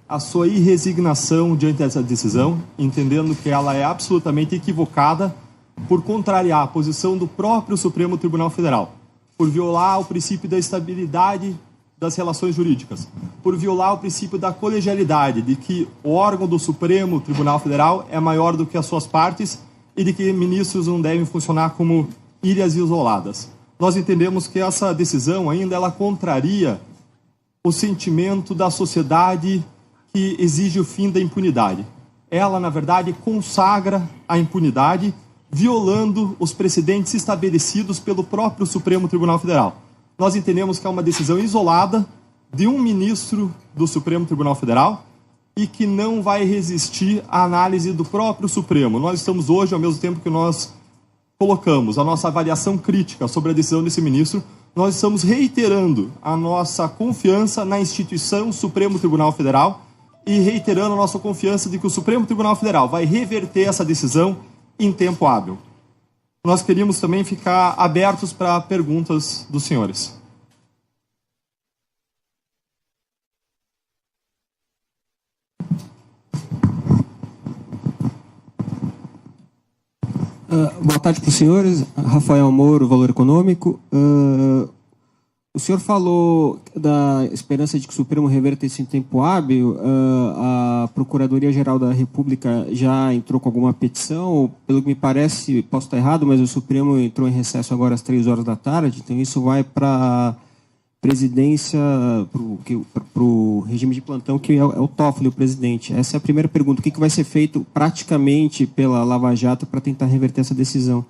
a sua irresignação diante dessa decisão, entendendo que ela é absolutamente equivocada por contrariar a posição do próprio Supremo Tribunal Federal, por violar o princípio da estabilidade das relações jurídicas, por violar o princípio da colegialidade, de que o órgão do Supremo Tribunal Federal é maior do que as suas partes e de que ministros não devem funcionar como ilhas isoladas. Nós entendemos que essa decisão ainda ela contraria o sentimento da sociedade que exige o fim da impunidade. Ela, na verdade, consagra a impunidade, violando os precedentes estabelecidos pelo próprio Supremo Tribunal Federal. Nós entendemos que é uma decisão isolada de um ministro do Supremo Tribunal Federal e que não vai resistir à análise do próprio Supremo. Nós estamos hoje, ao mesmo tempo que nós colocamos a nossa avaliação crítica sobre a decisão desse ministro, nós estamos reiterando a nossa confiança na instituição Supremo Tribunal Federal e reiterando a nossa confiança de que o Supremo Tribunal Federal vai reverter essa decisão em tempo hábil. Nós queríamos também ficar abertos para perguntas dos senhores. Boa tarde para os senhores. Rafael Moro, Valor Econômico. O senhor falou da esperança de que o Supremo reverta isso em tempo hábil. A Procuradoria-Geral da República já entrou com alguma petição? Pelo que me parece, posso estar errado, mas o Supremo entrou em recesso agora às 3 horas da tarde, então isso vai para a presidência, para o regime de plantão, que é o Toffoli, o presidente. Essa é a primeira pergunta. O que vai ser feito praticamente pela Lava Jato para tentar reverter essa decisão?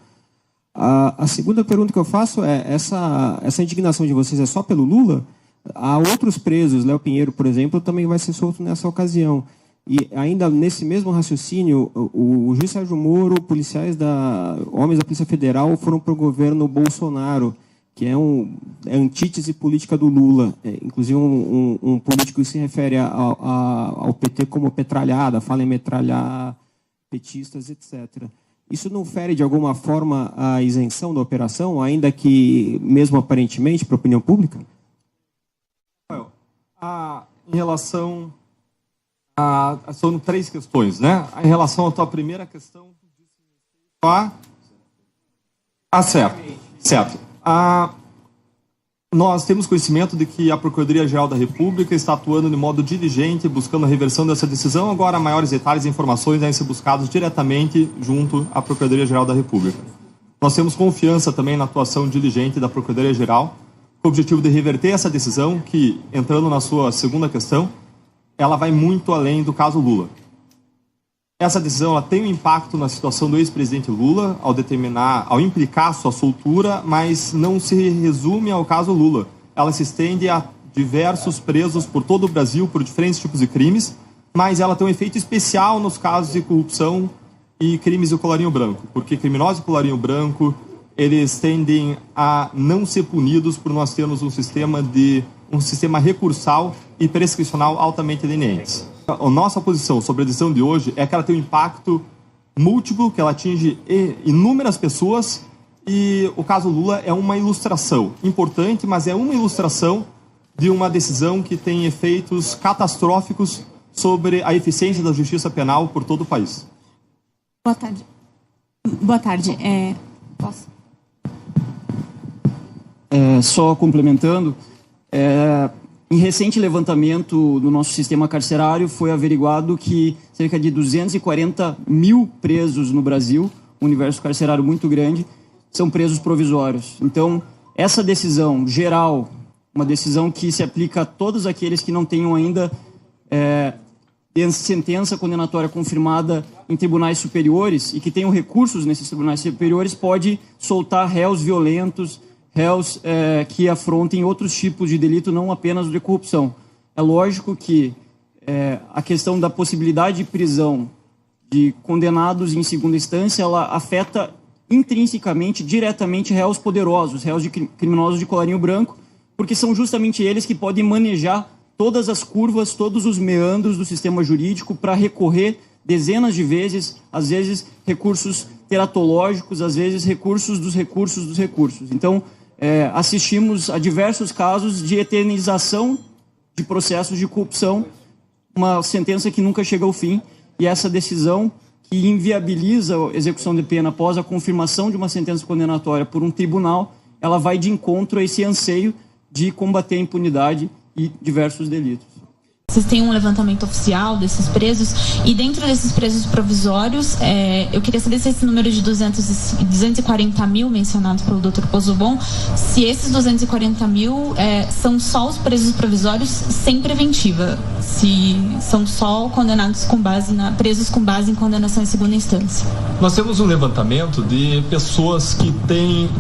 A segunda pergunta que eu faço é, essa indignação de vocês é só pelo Lula? Há outros presos, Léo Pinheiro, por exemplo, também vai ser solto nessa ocasião. E ainda nesse mesmo raciocínio, o juiz Sérgio Moro, homens da Polícia Federal foram para o governo Bolsonaro, que é antítese política do Lula. Inclusive um político que se refere ao PT como petralhada, fala em metralhar petistas, etc. Isso não fere, de alguma forma, a isenção da operação, ainda que, mesmo aparentemente, para a opinião pública? Em relação são 3 questões, né? Em relação à tua primeira questão... Certo. Nós temos conhecimento de que a Procuradoria-Geral da República está atuando de modo diligente, buscando a reversão dessa decisão. Agora, maiores detalhes e informações devem ser buscados diretamente junto à Procuradoria-Geral da República. Nós temos confiança também na atuação diligente da Procuradoria-Geral, com o objetivo de reverter essa decisão que, entrando na sua segunda questão, ela vai muito além do caso Lula. Essa decisão ela tem um impacto na situação do ex-presidente Lula ao implicar sua soltura, mas não se resume ao caso Lula. Ela se estende a diversos presos por todo o Brasil por diferentes tipos de crimes, mas ela tem um efeito especial nos casos de corrupção e crimes do colarinho branco, porque criminosos de colarinho branco eles tendem a não ser punidos por nós termos um sistema recursal e prescricional altamente lenientes. A nossa posição sobre a decisão de hoje é que ela tem um impacto múltiplo, que ela atinge inúmeras pessoas, e o caso Lula é uma ilustração importante, mas é uma ilustração de uma decisão que tem efeitos catastróficos sobre a eficiência da justiça penal por todo o país. Boa tarde. Boa tarde. Posso? Só complementando, em recente levantamento do nosso sistema carcerário foi averiguado que cerca de 240 mil presos no Brasil, um universo carcerário muito grande, são presos provisórios. Então, essa decisão geral, uma decisão que se aplica a todos aqueles que não tenham ainda sentença condenatória confirmada em tribunais superiores e que tenham recursos nesses tribunais superiores, pode soltar réus violentos, réus que afrontem outros tipos de delito, não apenas o de corrupção. É lógico que a questão da possibilidade de prisão de condenados em segunda instância, ela afeta intrinsecamente, diretamente, réus poderosos, réus de criminosos de colarinho branco, porque são justamente eles que podem manejar todas as curvas, todos os meandros do sistema jurídico para recorrer dezenas de vezes, às vezes recursos teratológicos, às vezes recursos dos recursos dos recursos. Então, assistimos a diversos casos de eternização de processos de corrupção uma sentença que nunca chega ao fim, e essa decisão que inviabiliza a execução de pena após a confirmação de uma sentença condenatória por um tribunal, ela vai de encontro a esse anseio de combater a impunidade e diversos delitos. Vocês têm um levantamento oficial desses presos, e dentro desses presos provisórios, eu queria saber se esse número de 240 mil mencionados pelo Dr. Pozzobon, se esses 240 mil são só os presos provisórios sem preventiva, se são só condenados presos com base em condenação em segunda instância. Nós temos um levantamento de pessoas que têm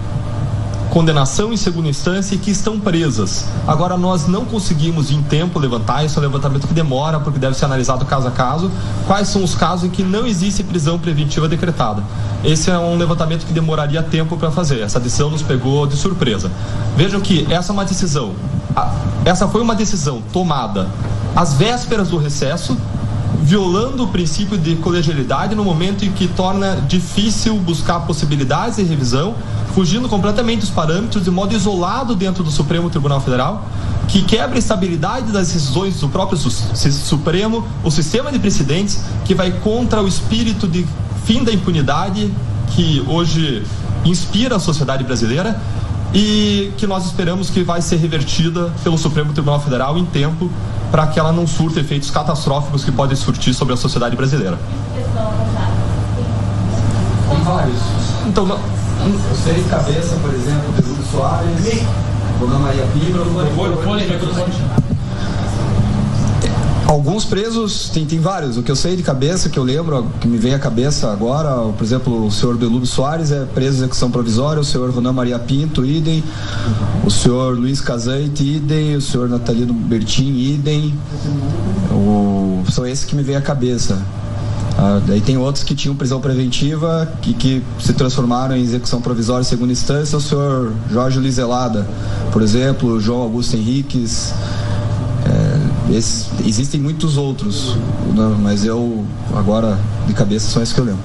condenação em segunda instância e que estão presas. Agora, nós não conseguimos em tempo levantar, isso é um levantamento que demora, porque deve ser analisado caso a caso, quais são os casos em que não existe prisão preventiva decretada. Esse é um levantamento que demoraria tempo para fazer. Essa decisão nos pegou de surpresa. Vejam que essa foi uma decisão tomada às vésperas do recesso, violando o princípio de colegialidade no momento em que torna difícil buscar possibilidades de revisão, fugindo completamente dos parâmetros, de modo isolado dentro do Supremo Tribunal Federal, que quebra a estabilidade das decisões do próprio Supremo, o sistema de precedentes, que vai contra o espírito de fim da impunidade que hoje inspira a sociedade brasileira e que nós esperamos que vai ser revertida pelo Supremo Tribunal Federal em tempo para que ela não surta efeitos catastróficos que podem surtir sobre a sociedade brasileira. Tem vários. Então, eu sei de cabeça, por exemplo, Belúbio Soares, Dona Maria Pinto. Alguns presos, tem vários. O que eu sei de cabeça, que eu lembro, que me vem à cabeça agora, por exemplo, o senhor Belúbio Soares é preso em execução provisória, o senhor Dona Maria Pinto, idem, o senhor Luiz Casante, idem, o senhor Natalino Bertin, idem. São esses que me vem à cabeça. Daí tem outros que tinham prisão preventiva, que se transformaram em execução provisória em segunda instância, o senhor Jorge Luiz Zelada, por exemplo, o João Augusto Henriques. Existem muitos outros, mas eu agora de cabeça são esses que eu lembro.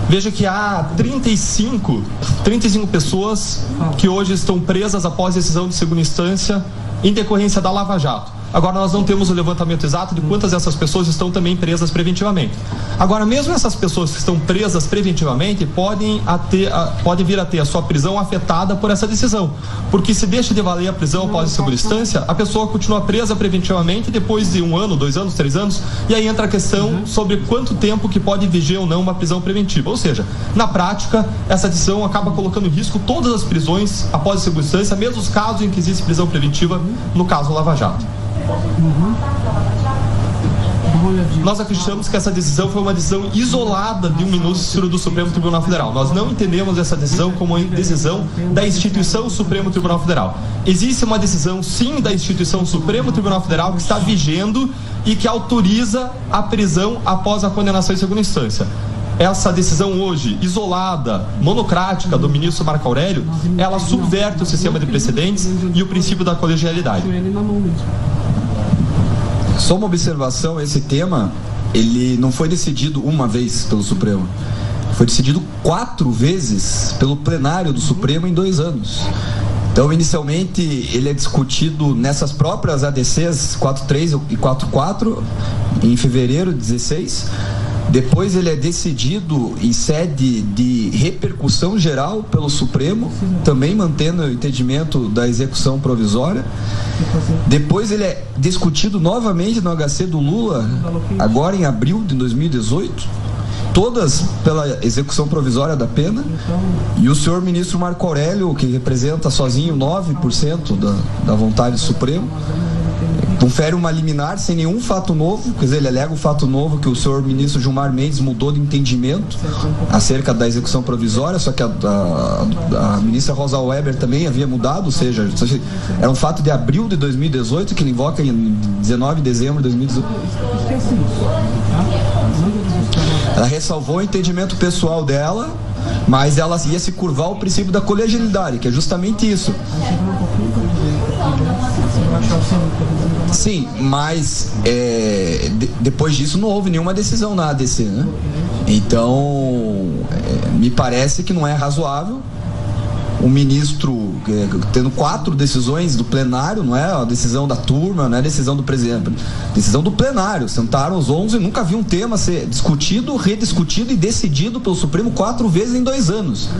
Veja que há 35 pessoas que hoje estão presas após decisão de segunda instância em decorrência da Lava Jato. Agora, nós não temos o levantamento exato de quantas dessas pessoas estão também presas preventivamente. Agora, mesmo essas pessoas que estão presas preventivamente podem vir a ter a sua prisão afetada por essa decisão. Porque se deixa de valer a prisão após a segunda instância, a pessoa continua presa preventivamente depois de 1 ano, 2 anos, 3 anos, e aí entra a questão sobre quanto tempo que pode viger ou não uma prisão preventiva. Ou seja, na prática, essa decisão acaba colocando em risco todas as prisões após a segunda instância, mesmo os casos em que existe prisão preventiva, no caso Lava Jato. Nós acreditamos que essa decisão foi uma decisão isolada de um ministro do Supremo Tribunal Federal. Nós não entendemos essa decisão como uma decisão da instituição Supremo Tribunal Federal. Existe uma decisão, sim, da instituição Supremo Tribunal Federal que está vigendo e que autoriza a prisão após a condenação em segunda instância. Essa decisão hoje, isolada, monocrática do ministro Marco Aurélio, ela subverte o sistema de precedentes e o princípio da colegialidade. Só uma observação, esse tema, ele não foi decidido uma vez pelo Supremo. Foi decidido 4 vezes pelo plenário do Supremo em 2 anos. Então, inicialmente, ele é discutido nessas próprias ADCs 4.3 e 4.4, em fevereiro de 16. Depois ele é decidido em sede de repercussão geral pelo Supremo, também mantendo o entendimento da execução provisória. Depois ele é discutido novamente no HC do Lula, agora em abril de 2018, todas pela execução provisória da pena. E o senhor ministro Marco Aurélio, que representa sozinho 9% da vontade do Supremo, confere uma liminar sem nenhum fato novo, quer dizer, ele alega o fato novo que o senhor ministro Gilmar Mendes mudou de entendimento acerca da execução provisória, só que a ministra Rosa Weber também havia mudado, ou seja, era um fato de abril de 2018 que ele invoca em 19 de dezembro de 2018. Ela ressalvou o entendimento pessoal dela, mas ela ia se curvar ao princípio da colegialidade, que é justamente isso. Sim, mas depois disso não houve nenhuma decisão na ADC, né? Então, me parece que não é razoável o ministro tendo 4 decisões do plenário, não é a decisão da turma, não é a decisão do presidente, decisão do plenário. Sentaram os 11 e nunca vi um tema ser discutido, rediscutido e decidido pelo Supremo 4 vezes em 2 anos,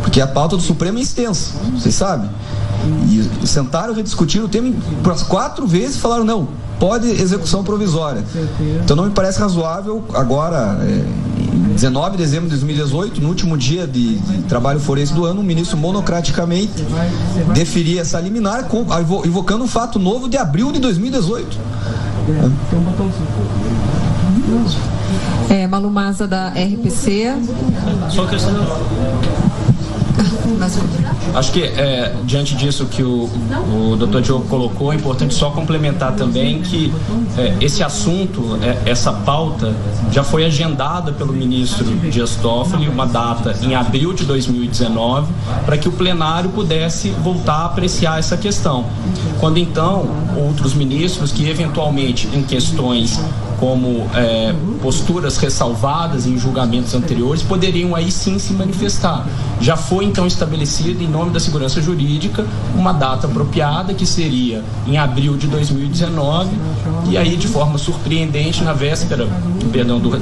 porque a pauta do Supremo é extensa, vocês sabem. E sentaram, rediscutiram o tema por 4 vezes e falaram não, pode execução provisória. Então não me parece razoável agora, em 19 de dezembro de 2018, no último dia de trabalho forense do ano, o ministro monocraticamente deferia essa liminar invocando um fato novo de abril de 2018. Malu Maza, da RPC. Só questão. Acho que diante disso que o Dr. Diogo colocou, é importante só complementar também que esse assunto, essa pauta já foi agendada pelo ministro Dias Toffoli, uma data em abril de 2019, para que o plenário pudesse voltar a apreciar essa questão. Quando então outros ministros que eventualmente em questões como posturas ressalvadas em julgamentos anteriores poderiam aí sim se manifestar. Já foi então estabelecida em nome da segurança jurídica uma data apropriada que seria em abril de 2019 e aí de forma surpreendente na véspera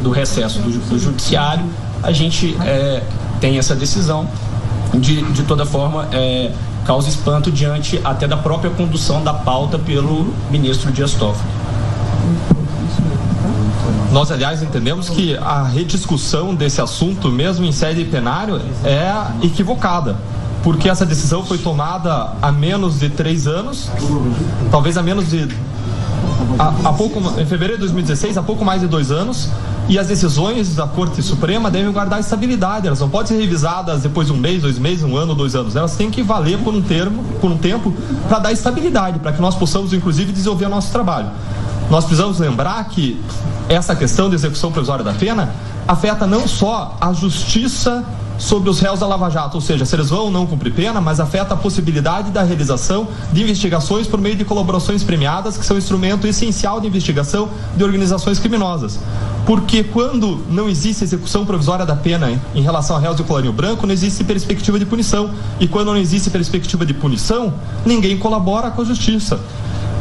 do recesso do judiciário a gente tem essa decisão de toda forma causa espanto diante até da própria condução da pauta pelo ministro Dias Toffoli. Nós, aliás, entendemos que a rediscussão desse assunto, mesmo em sede plenário, é equivocada, porque essa decisão foi tomada há menos de 3 anos, talvez há menos de... em fevereiro de 2016, há pouco mais de 2 anos, e as decisões da Corte Suprema devem guardar estabilidade, elas não podem ser revisadas depois de 1 mês, 2 meses, 1 ano, 2 anos, elas têm que valer por um tempo para dar estabilidade, para que nós possamos, inclusive, desenvolver o nosso trabalho. Nós precisamos lembrar que essa questão de execução provisória da pena afeta não só a justiça sobre os réus da Lava Jato, ou seja, se eles vão ou não cumprir pena, mas afeta a possibilidade da realização de investigações por meio de colaborações premiadas, que são instrumento essencial de investigação de organizações criminosas. Porque quando não existe execução provisória da pena em relação a réus de colarinho branco, não existe perspectiva de punição. E quando não existe perspectiva de punição, ninguém colabora com a justiça.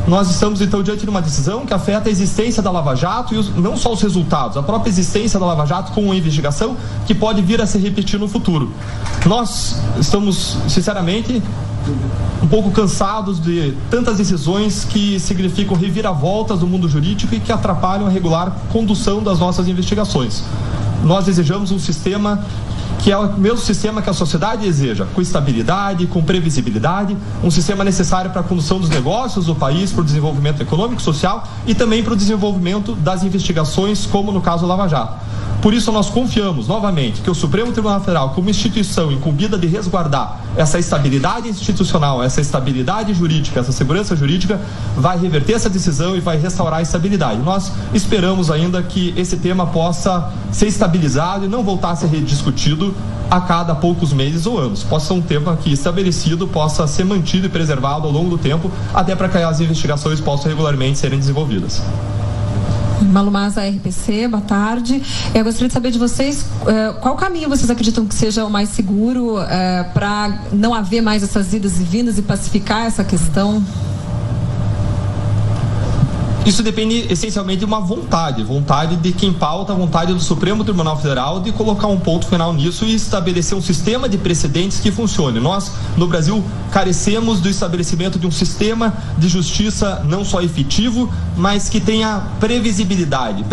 Nós estamos, então, diante de uma decisão que afeta a existência da Lava Jato e não só os resultados, a própria existência da Lava Jato com uma investigação que pode vir a se repetir no futuro. Nós estamos, sinceramente, um pouco cansados de tantas decisões que significam reviravoltas do mundo jurídico e que atrapalham a regular condução das nossas investigações. Nós desejamos um sistema que é o mesmo sistema que a sociedade deseja, com estabilidade, com previsibilidade, um sistema necessário para a condução dos negócios do país, para o desenvolvimento econômico, social e também para o desenvolvimento das investigações, como no caso do Lava Jato. Por isso nós confiamos, novamente, que o Supremo Tribunal Federal, como instituição incumbida de resguardar essa estabilidade institucional, essa estabilidade jurídica, essa segurança jurídica, vai reverter essa decisão e vai restaurar a estabilidade. Nós esperamos ainda que esse tema possa ser estabilizado e não voltar a ser rediscutido a cada poucos meses ou anos. Possa ser um tema aqui estabelecido, possa ser mantido e preservado ao longo do tempo, até para que as investigações possam regularmente serem desenvolvidas. Malu Maza, RPC, boa tarde. Eu gostaria de saber de vocês qual caminho vocês acreditam que seja o mais seguro para não haver mais essas idas e vindas e pacificar essa questão? Isso depende essencialmente de uma vontade de quem pauta, a vontade do Supremo Tribunal Federal de colocar um ponto final nisso e estabelecer um sistema de precedentes que funcione. Nós, no Brasil, carecemos do estabelecimento de um sistema de justiça não só efetivo, mas que tenha previsibilidade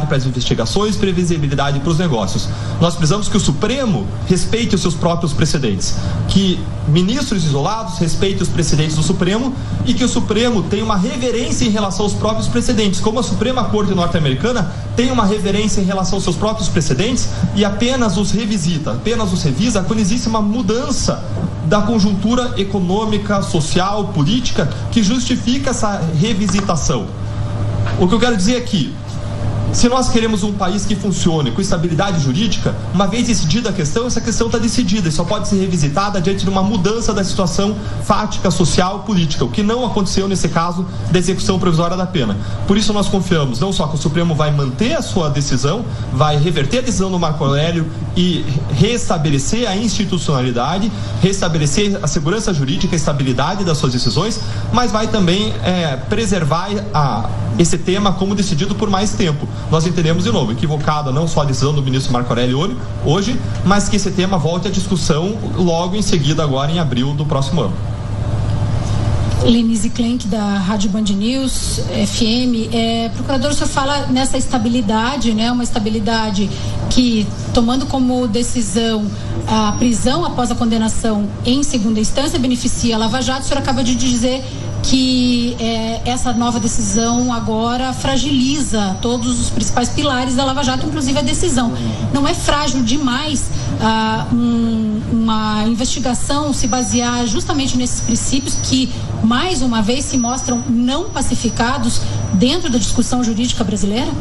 para as investigações, previsibilidade para os negócios. Nós precisamos que o Supremo respeite os seus próprios precedentes, que ministros isolados respeitem os precedentes do Supremo e que o Supremo tenha uma reverência em relação aos próprios precedentes, como a Suprema Corte norte-americana tem uma reverência em relação aos seus próprios precedentes e apenas os revisita, apenas os revisa quando existe uma mudança da conjuntura econômica, social, política que justifica essa revisitação. O que eu quero dizer é que Se nós queremos um país que funcione com estabilidade jurídica, uma vez decidida a questão, essa questão está decidida e só pode ser revisitada diante de uma mudança da situação fática, social, política, o que não aconteceu nesse caso da execução provisória da pena. Por isso nós confiamos não só que o Supremo vai manter a sua decisão, vai reverter a decisão do Marco Aurélio e restabelecer a institucionalidade, restabelecer a segurança jurídica, a estabilidade das suas decisões, mas vai também preservar esse tema como decidido por mais tempo. Nós entendemos, de novo, equivocada não só a decisão do ministro Marco Aurélio hoje, mas que esse tema volte à discussão logo em seguida, agora em abril do próximo ano. Lenise Klenk, da Rádio Band News FM. Procurador, o senhor fala nessa estabilidade, né? Uma estabilidade que, tomando como decisão a prisão após a condenação em segunda instância, beneficia a Lava Jato. O senhor acaba de dizer que essa nova decisão agora fragiliza todos os principais pilares da Lava Jato, inclusive a decisão. Não é frágil demais uma investigação se basear justamente nesses princípios que, mais uma vez, se mostram não pacificados dentro da discussão jurídica brasileira?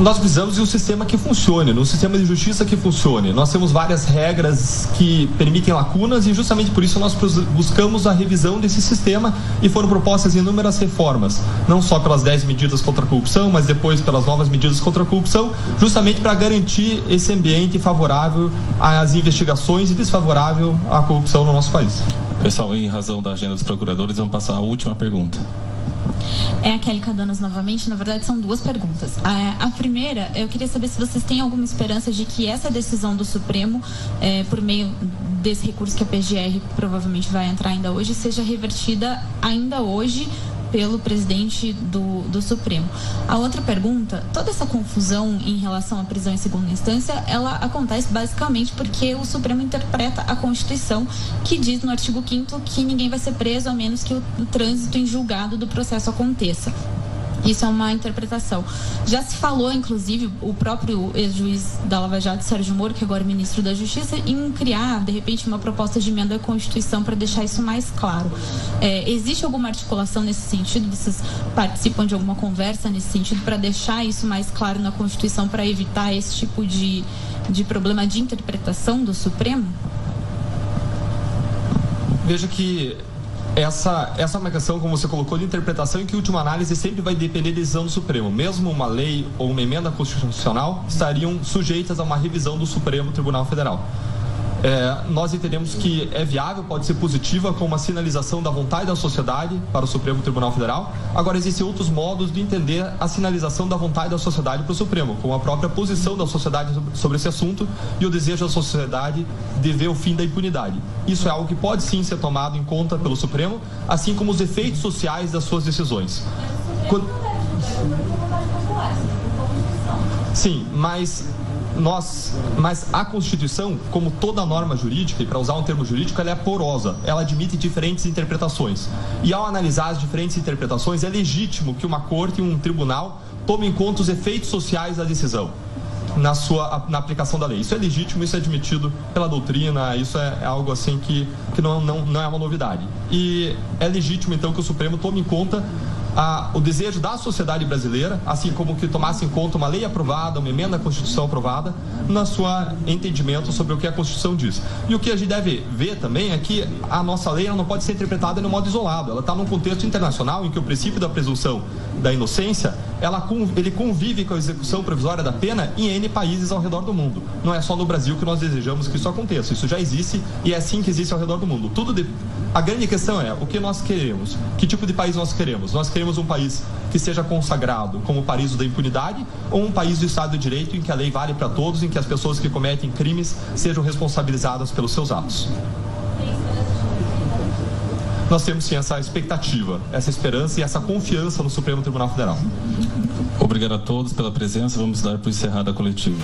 Nós precisamos de um sistema que funcione, um sistema de justiça que funcione. Nós temos várias regras que permitem lacunas e justamente por isso nós buscamos a revisão desse sistema e foram propostas inúmeras reformas, não só pelas 10 medidas contra a corrupção, mas depois pelas novas medidas contra a corrupção, justamente para garantir esse ambiente favorável às investigações e desfavorável à corrupção no nosso país. Pessoal, em razão da agenda dos procuradores, vamos passar a última pergunta. É a Kelly Cadanos novamente. Na verdade, são duas perguntas. A primeira, eu queria saber se vocês têm alguma esperança de que essa decisão do Supremo, por meio desse recurso que a PGR provavelmente vai entrar ainda hoje, seja revertida ainda hoje pelo presidente do Supremo. A outra pergunta, toda essa confusão em relação à prisão em segunda instância, ela acontece basicamente porque o Supremo interpreta a Constituição, que diz no artigo 5º que ninguém vai ser preso a menos que o trânsito em julgado do processo aconteça. Isso é uma interpretação. Já se falou, inclusive, o próprio ex-juiz da Lava Jato, Sérgio Moro, que agora é ministro da Justiça, em criar, de repente, uma proposta de emenda à Constituição para deixar isso mais claro. Existe alguma articulação nesse sentido? Vocês participam de alguma conversa nesse sentido para deixar isso mais claro na Constituição, para evitar esse tipo de problema de interpretação do Supremo? Veja que essa é uma questão, como você colocou, de interpretação, em que, em última análise, sempre vai depender da decisão do Supremo. Mesmo uma lei ou uma emenda constitucional estariam sujeitas a uma revisão do Supremo Tribunal Federal. Nós entendemos que é viável, pode ser positiva, com uma sinalização da vontade da sociedade para o Supremo Tribunal Federal. Agora, existem outros modos de entender a sinalização da vontade da sociedade para o Supremo, com a própria posição da sociedade sobre esse assunto e o desejo da sociedade de ver o fim da impunidade. Isso é algo que pode sim ser tomado em conta pelo Supremo, assim como os efeitos sociais das suas decisões. Sim, mas a Constituição, como toda norma jurídica, e para usar um termo jurídico, ela é porosa, ela admite diferentes interpretações. E ao analisar as diferentes interpretações, é legítimo que uma corte e um tribunal tome em conta os efeitos sociais da decisão na aplicação da lei. Isso é legítimo, isso é admitido pela doutrina, isso é algo assim que não é uma novidade. E é legítimo, então, que o Supremo tome em conta o desejo da sociedade brasileira, assim como que tomasse em conta uma lei aprovada, uma emenda à Constituição aprovada, no seu entendimento sobre o que a Constituição diz. E o que a gente deve ver também é que a nossa lei não pode ser interpretada de um modo isolado. Ela está num contexto internacional em que o princípio da presunção da inocência, ele convive com a execução provisória da pena em N países ao redor do mundo. Não é só no Brasil que nós desejamos que isso aconteça. Isso já existe e é assim que existe ao redor do mundo. A grande questão é o que nós queremos, que tipo de país nós queremos. Nós queremos um país que seja consagrado como o paraíso da impunidade, ou um país do Estado de Direito em que a lei vale para todos, em que as pessoas que cometem crimes sejam responsabilizadas pelos seus atos. Nós temos sim essa expectativa, essa esperança e essa confiança no Supremo Tribunal Federal. Obrigado a todos pela presença. Vamos dar por encerrada a coletiva.